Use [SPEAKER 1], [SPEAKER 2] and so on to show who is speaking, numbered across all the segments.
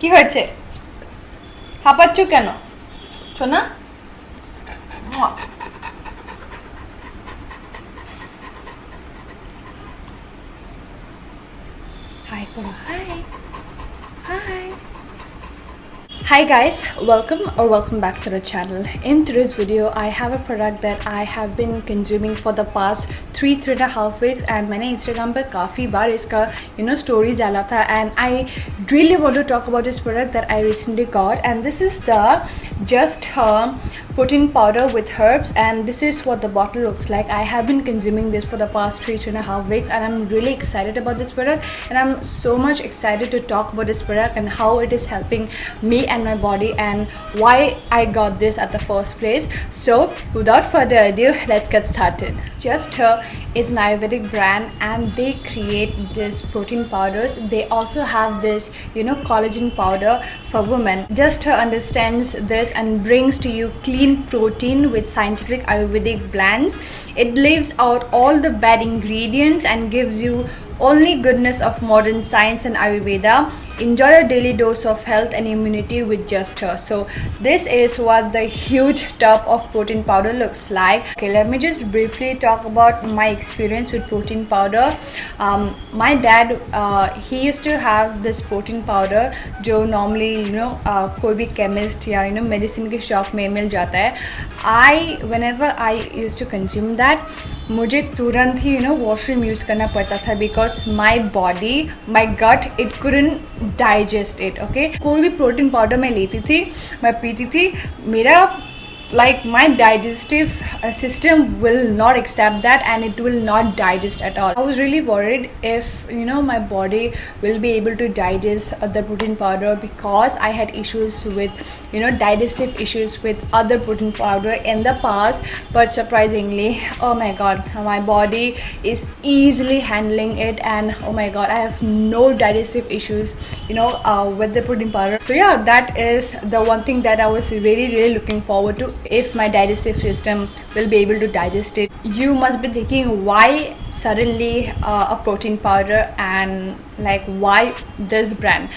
[SPEAKER 1] কি হয়েছে? হাঁপাচ্ছ কেন সোনা? হাই করো, high high. Hi guys, welcome back to the channel. In today's video I have a product that I have been consuming for the past 3.5 weeks and मैंने Instagram पे काफ़ी बार इसका stories डाला था and I really want to talk about this product that I recently got, and this is the Just protein powder with herbs, and this is what the bottle looks like. I have been consuming this for the past 3.5 weeks and I'm really excited about this product, and I'm so much excited to talk about this product and how it is helping me and my body and why I got this at the first place. So without further ado, let's get started. Just is an Ayurvedic brand and they create this protein powders. They also have this collagen powder for women. Just understands this and brings to you clean protein with scientific Ayurvedic blends. It leaves out all the bad ingredients and gives you only goodness of modern science and Ayurveda. Enjoy a daily dose of health and immunity with Just Her. So this is what the huge tub of protein powder looks like. Okay, let me just briefly talk about my experience with protein powder. My dad, he used to have this protein powder जो normally कोई भी chemist या medicine के shop में मिल जाता है. Whenever I used to consume that, मुझे तुरंत ही वॉशरूम यूज़ करना पड़ता था because my body, my gut, it couldn't digest it. Okay, कोई भी प्रोटीन पाउडर मैं लेती थी, मैं पीती थी, मेरा like my digestive system will not accept that and it will not digest at all. I was really worried if my body will be able to digest the protein powder because I had issues with digestive issues with other protein powder in the past, but surprisingly, oh my god, my body is easily handling it, and oh my god, I have no digestive issues with the protein powder. So yeah, that is the one thing that I was really looking forward to, if my digestive system will be able to digest it. You must be thinking, why suddenly a protein powder and like why this brand?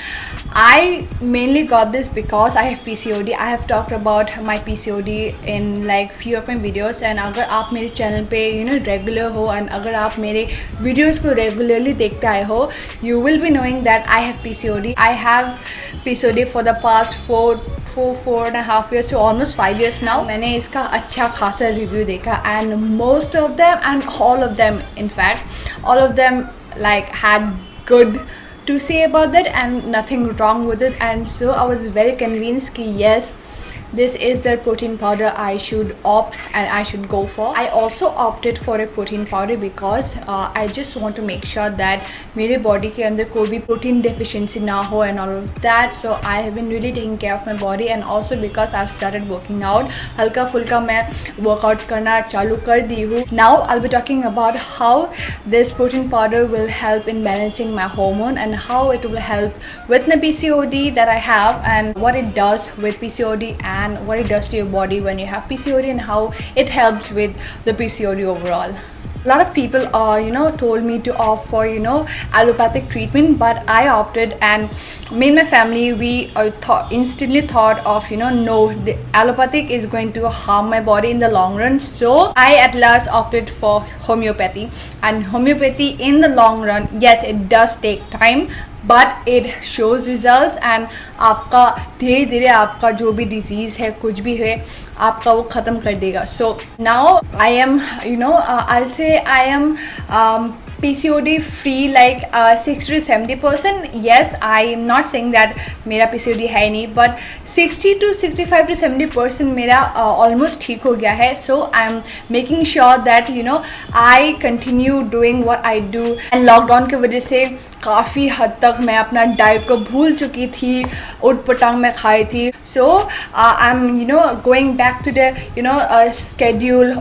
[SPEAKER 1] I mainly got this because I have PCOD. I have talked about my PCOD in like few of my videos, and अगर आप मेरे channel पे regular हो and अगर आप मेरे videos को regularly देखते आए हो, you will be knowing that I have PCOD. I have PCOD for the past 4.5 years to almost 5 years now. मैंने इसका अच्छा खासा review देखा, and most of them and all of them, in fact all of them like had good to say about that and nothing wrong with it, and so I was very convinced कि yes, this is the protein powder I should opt and I should go for. I also opted for a protein powder because I just want to make sure that मेरे body के अंदर कोई भी protein deficiency ना हो and all of that. So I have been really taking care of my body, and also because I've started working out. हल्का फुल्का मैं workout करना चालू कर दी हूँ. Now I'll be talking about how this protein powder will help in balancing my hormone and how it will help with the PCOD that I have, and what it does with PCOD and what it does to your body when you have PCOD, and how it helps with the PCOD overall. A lot of people told me to opt for allopathic treatment, but I opted, and me and my family, we instantly thought of no, the allopathic is going to harm my body in the long run. So I at last opted for homeopathy, and homeopathy in the long run, yes, it does take time, but it shows results, and आपका धीरे धीरे आपका जो भी disease है, कुछ भी है, आपका वो ख़त्म कर देगा. So now I am I'll say I am PCOD free like 60 to 70%. Yes, I am not saying that मेरा PCOD है नहीं, but 60 to 65 to 70% मेरा almost ठीक हो गया है. So I am making sure that I continue doing what I do. And lockdown की वजह से काफ़ी हद तक मैं अपना डाइट को भूल चुकी थी, उट पटांग में खाई थी. So I'm going back to the schedule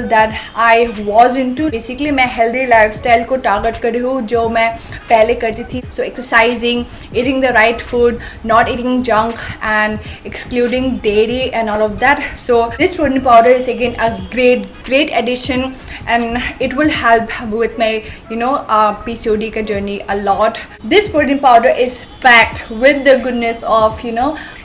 [SPEAKER 1] that I was into. Basically मैं healthy lifestyle को टारगेट कर रही हूँ जो मैं पहले करती थी. So exercising, eating the right food, not eating junk, and excluding dairy and all of that. So this protein powder is again a great addition, and it will help with my PCOD का journey a lot. This protein powder is packed with the goodness of,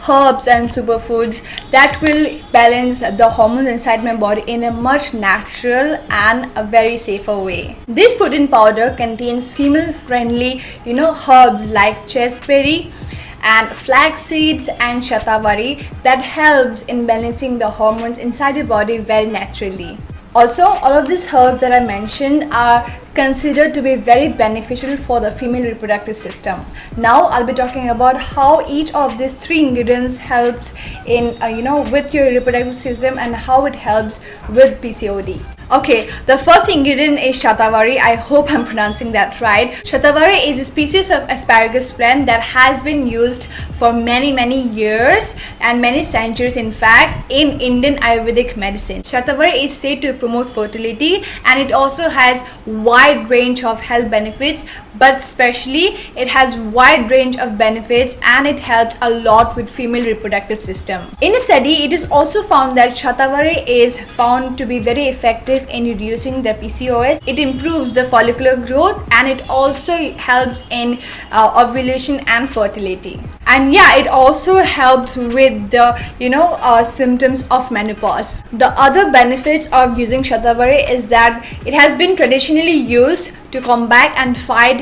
[SPEAKER 1] herbs and superfoods that will balance the hormones inside my body in a much natural and a very safer way. This protein powder contains female friendly, herbs like chestberry and flax seeds and shatavari that helps in balancing the hormones inside your body very naturally. Also, all of these herbs that I mentioned are considered to be very beneficial for the female reproductive system. Now I'll be talking about how each of these 3 ingredients helps in with your reproductive system and how it helps with PCOD. Okay, the first ingredient is shatavari. I hope I'm pronouncing that right. Shatavari is a species of asparagus plant that has been used for many years and many centuries, in fact, in Indian Ayurvedic medicine. Shatavari is said to promote fertility, and it also has wide range of health benefits, but especially it has wide range of benefits and it helps a lot with female reproductive system. In a study, it is also found that shatavari is found to be very effective in reducing the PCOS. It improves the follicular growth and it also helps in ovulation and fertility. And yeah, it also helps with the symptoms of menopause. The other benefits of using shatavari is that it has been traditionally used to combat and fight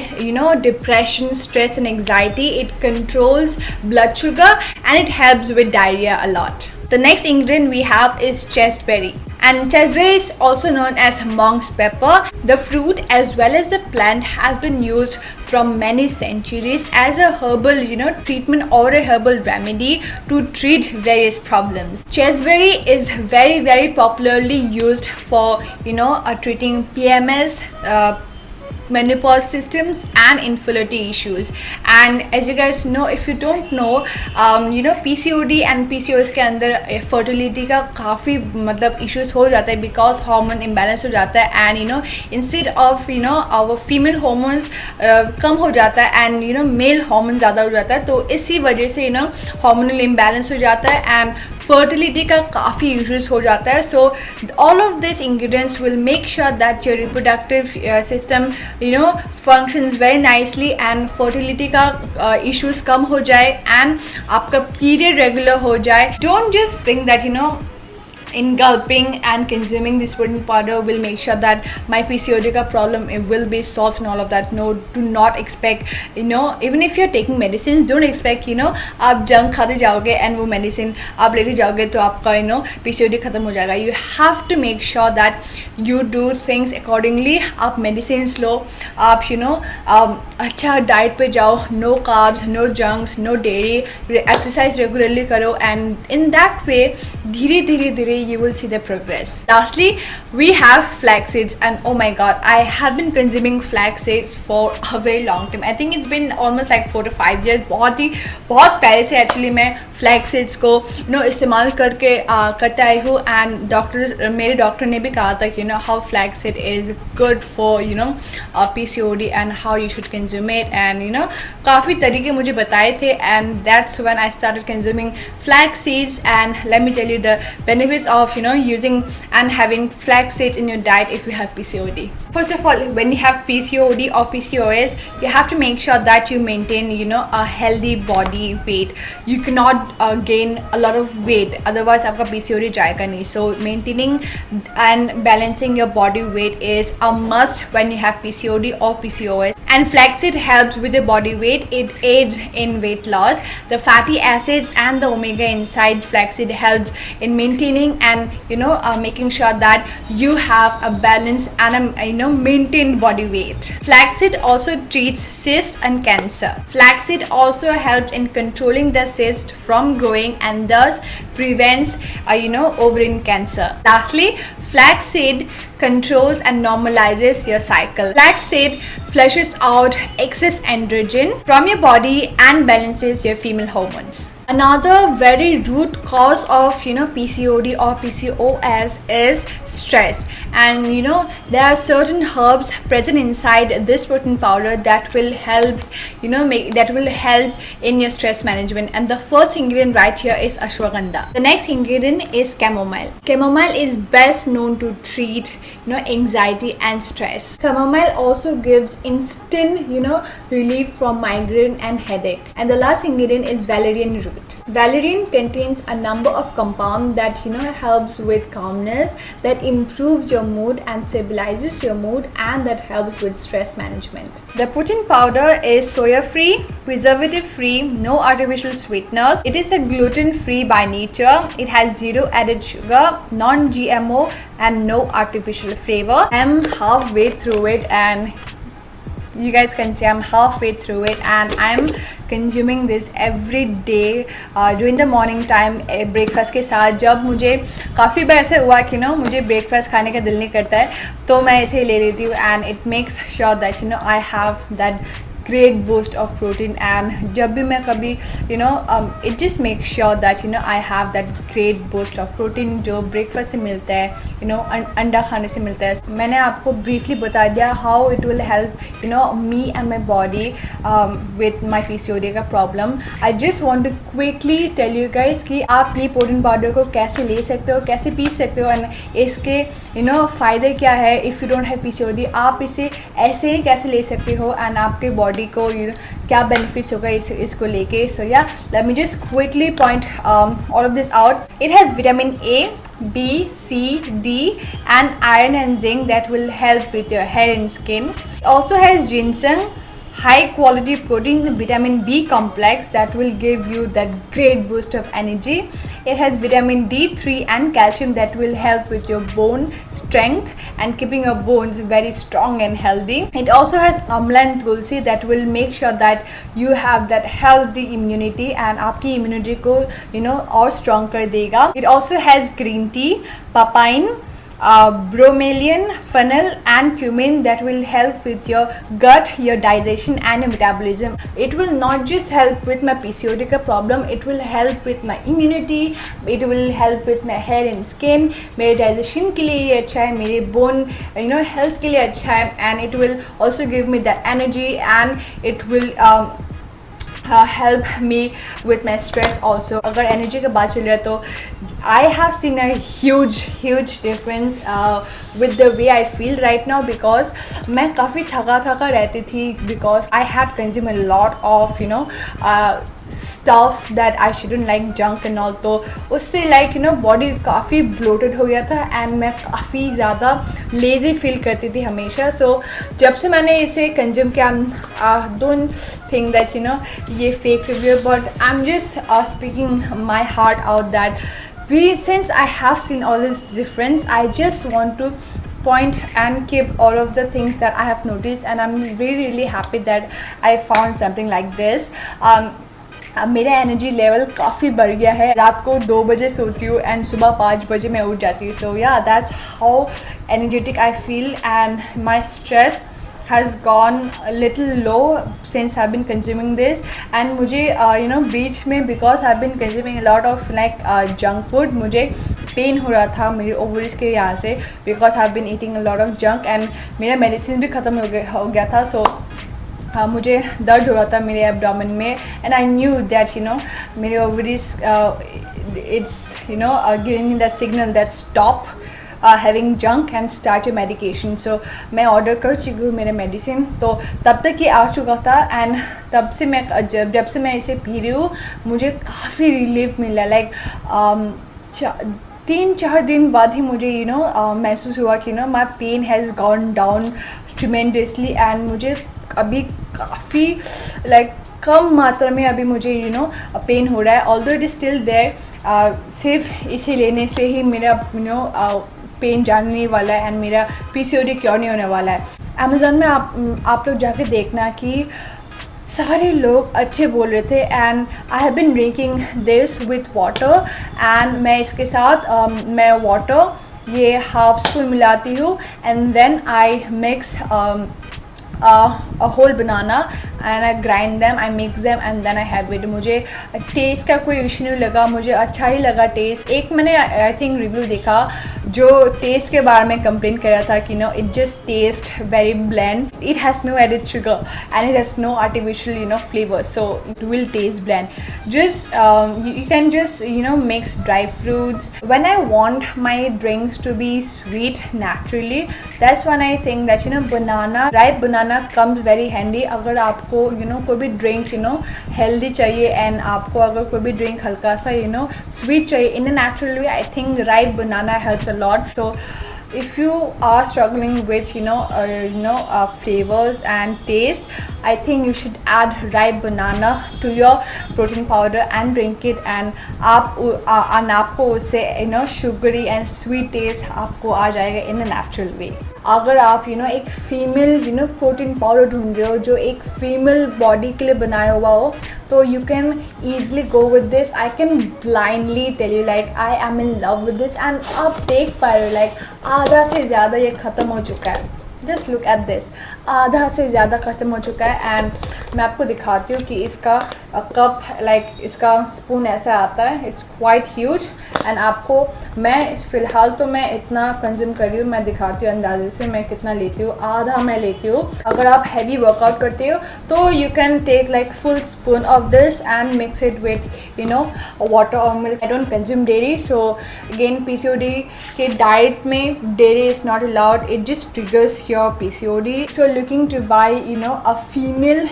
[SPEAKER 1] depression, stress and anxiety. It controls blood sugar and it helps with diarrhea a lot. The next ingredient we have is chestberry. And chestberry is also known as monk's pepper. The fruit as well as the plant has been used from many centuries as a herbal treatment or a herbal remedy to treat various problems. Chestberry is very popularly used for treating PMS, menopause systems and infertility issues. And as you guys know, if you don't know, PCOD and PCOS के अंदर fertility का काफ़ी मतलब issues हो जाता है because hormone imbalance हो जाता है and instead of our female hormones कम हो जाता है and male hormones ज़्यादा हो जाता है, तो इसी वजह से hormonal imbalance हो जाता है and fertility का काफ़ी issues हो जाता है. So all of these ingredients will make sure that your reproductive system functions very nicely and fertility का issues कम हो जाए and आपका period regular हो जाए. Don't just think that engulfing and consuming this protein powder will make sure that my PCOD ka problem it will be solved and all of that. No, do not expect, even if you're taking medicines, don't expect आप junk खाते जाओगे and वो medicine आप लेते जाओगे तो आपका PCOD खत्म हो जाएगा. You have to make sure that you do things accordingly. आप medicines लो, आप अच्छा diet पे जाओ, no carbs, no junks, no dairy, exercise regularly करो and in that way धीरे you will see the progress. Lastly, we have flax seeds, and oh my god, I have been consuming flax seeds for a very long time. I think it's been almost like 4 to 5 years. बहुत पहले से actually मैं flax seeds को इस्तेमाल करते आई हूँ and मेरे doctor ने भी कहा था कि how flax seed is good for PCOD and how you should consume it and काफ़ी तरीके मुझे बताए थे and that's when I started consuming flax seeds. And let me tell you the benefits of using and having flax seeds in your diet if you have PCOD. First of all, when you have PCOD or PCOS, you have to make sure that you maintain a healthy body weight. You cannot gain a lot of weight, otherwise आपका PCOD जाएगा नहीं. So maintaining and balancing your body weight is a must when you have PCOD or PCOS. And flaxseed helps with the body weight. It aids in weight loss. The fatty acids and the omega inside flaxseed helps in maintaining and making sure that you have a balanced and a maintained body weight. Flaxseed also treats cyst and cancer. Flaxseed also helps in controlling the cyst from growing and thus prevents ovarian cancer. Lastly, flaxseed controls and normalizes your cycle. Flaxseed flushes out excess androgen from your body and balances your female hormones. Another very root cause of PCOD or PCOS is stress. and you know there are certain herbs present inside this protein powder that will help, you know, that will help in your stress management. And the first ingredient right here is ashwagandha. The next ingredient is chamomile. Chamomile is best known to treat, you know, anxiety and stress. Chamomile also gives instant, you know, relief from migraine and headache. And the last ingredient is valerian root. Valerian contains a number of compounds that, you know, helps with calmness, that improves your mood and stabilizes your mood, and that helps with stress management. The protein powder is soya free, preservative free, no artificial sweeteners. It is a gluten free by nature. It has zero added sugar, non-GMO, and no artificial flavor. I'm halfway through it, and you guys can see I'm halfway through it, and I'm consuming this every day during the morning time breakfast के साथ. जब मुझे काफ़ी बार ऐसे हुआ कि ना मुझे breakfast खाने का दिल नहीं करता है तो मैं ऐसे ले लेती हूँ, and it makes sure that, you know, I have that great boost of protein. And जब भी मैं कभी, you know, it just makes sure that, you know, I have that great boost of protein जो breakfast से मिलता है, you know, अंडा खाने से मिलता है. मैंने आपको briefly बता दिया how it will help, you know, me and my body with my PCOD का problem. I just want to quickly tell you guys कि आप ये protein powder को कैसे ले सकते हो, कैसे पी सकते हो, and इसके, you know, फ़ायदे क्या है. if you don't have PCOD आप इसे ऐसे ही कैसे ले सकते हो, and आपके body को, you know, क्या benefits होगा इसको लेके. So yeah, let me just quickly point all of this out. It has vitamin A, B, C, D, and iron and zinc that will help with your hair and skin. It also has ginseng, high quality protein, vitamin B complex that will give you that great boost of energy. It has vitamin D3 and calcium that will help with your bone strength and keeping your bones very strong and healthy. It also has amla and tulsi that will make sure that you have that healthy immunity and आपकी immunity को, you know, और strong कर देगा. It also has green tea, papain, bromelain, fennel, and cumin that will help with your gut, your digestion, and your metabolism. It will not just help with my PCOD का problem, it will help with my immunity, it will help with my hair and skin. मेरे digestion के लिए ये अच्छा है, मेरे bone, you know, health के लिए अच्छा है, and it will also give me that energy, and it will help me with my stress also. अगर energy की बात चल रहा है तो I have seen a huge difference with the way I feel right now, because मैं काफ़ी थका रहती थी because I had consumed a lot of, you know, stuff that I shouldn't, like junk and all. तो उससे like, you know, body काफ़ी bloated हो गया था, and मैं काफ़ी ज़्यादा lazy feel करती थी हमेशा. So जब से मैंने इसे consume किया, don't think that, you know, ये fake review, but I'm just speaking my heart out that since I have seen all this difference, I just want to point and keep all of the things that I have noticed, and I'm really happy that I found something like this. अब मेरा energy level काफ़ी बढ़ गया है. रात को 2 बजे सोती हूँ एंड सुबह 5 बजे मैं उठ जाती हूँ. सो या that's how energetic I feel, and my stress has gone a little low since I've been consuming this. And मुझे you know, बीच में because I've been consuming a lot of like junk food, मुझे pen हो रहा था मेरे ovaries के यहाँ से, because I've been eating a lot of junk, and मेरा मेडिसिन भी ख़त्म हो गया था. सो मुझे दर्द हो रहा था मेरे एब्डोमेन में, and I knew that, you know, मेरे ovaries it's, you know, giving me that signal that stop having junk and start your medication. So मैं ऑर्डर कर चुकी हूँ मेरे मेडिसिन, तो तब तक ये आ चुका था, एंड तब से मैं जब से मैं इसे पी रही हूँ मुझे काफ़ी रिलीफ मिला. लाइक 3-4 दिन बाद ही मुझे, यू नो, महसूस हुआ कि, you know, my pain has gone down tremendously, and मुझे अभी काफ़ी लाइक कम मात्रा में अभी मुझे, यू नो, पेन हो रहा है. Although it is still there, सिर्फ इसे लेने से ही मेरा, यू नो, पेन जाने वाला है, एंड मेरा PCOD क्योर नहीं होने वाला है. अमेज़न में आप लोग जाके देखना कि सारे लोग अच्छे बोल रहे थे, and I have been drinking this with water, and मैं इसके साथ मैं वाटर ये हाफ स्पून मिलाती हूँ, and then I mix a whole banana and I grind them, I mix them and then I have it. मुझे test का कोई इशू नहीं लगा, मुझे अच्छा ही लगा टेस्ट. एक मैंने आई थिंक रिव्यू देखा जो टेस्ट के बारे में कंप्लेन कर रहा था कि no it just taste very bland, it has no added sugar and it has no artificial flavour, so it will taste bland. Just you can just mix dry fruits. When I want my drinks to be sweet naturally, that's when I think that banana, ripe banana comes very handy. अगर आपको कोई भी drink healthy चाहिए and आपको अगर कोई भी drink हल्का सा स्वीट चाहिए in a natural way, I think ripe banana helps a lot. So if you are struggling with flavors and taste, I think you should add ripe banana to your protein powder and drink it, and आपको उससे sugary and sweet taste आपको आ जाएगा in a natural way. अगर आप एक female protein powder ढूंढ रहे हो जो एक फीमेल बॉडी के लिए बनाया हुआ हो, तो you can easily go with this. I can blindly tell you like I am in love with this, and आप देख पा रहे हो लाइक आधा से ज़्यादा ये ख़त्म हो चुका है. जस्ट लुक एट दिस, आधा से ज़्यादा ख़त्म हो चुका है. एंड मैं आपको दिखाती हूँ कि इसका कप लाइक इसका स्पून ऐसा आता है, इट्स क्वाइट ह्यूज. एंड आपको मैं फ़िलहाल तो मैं इतना कंज्यूम कर रही हूँ, मैं दिखाती हूँ अंदाजे से मैं कितना लेती हूँ. आधा मैं लेती हूँ. अगर आप हैवी वर्कआउट करते हो तो you can take like full spoon of this and mix it with water और milk. I don't consume dairy, so again PCOD के डाइट में dairy is not allowed. It just triggers your PCOD. If you're looking to buy a female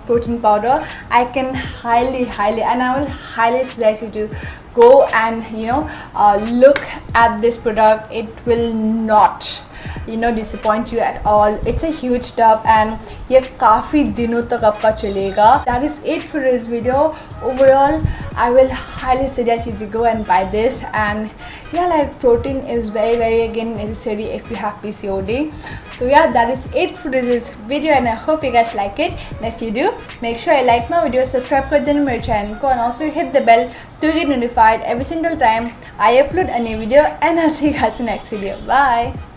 [SPEAKER 1] protein powder, I can highly and I will highly suggest you to go and look at this product. It will not disappoint you at all. It's a huge tub and ये काफ़ी दिनों तक आपका चलेगा. That is it for this video. Overall, I will highly suggest you to go and buy this. And yeah, like protein is very again necessary if you have PCOD. So yeah, that is it for this video, and I hope you guys like it. And if you do, make sure you like my video, subscribe कर देना मेरे channel को, and also hit the bell to get notified every single time I upload a new video. And I'll see you guys in the next video. Bye.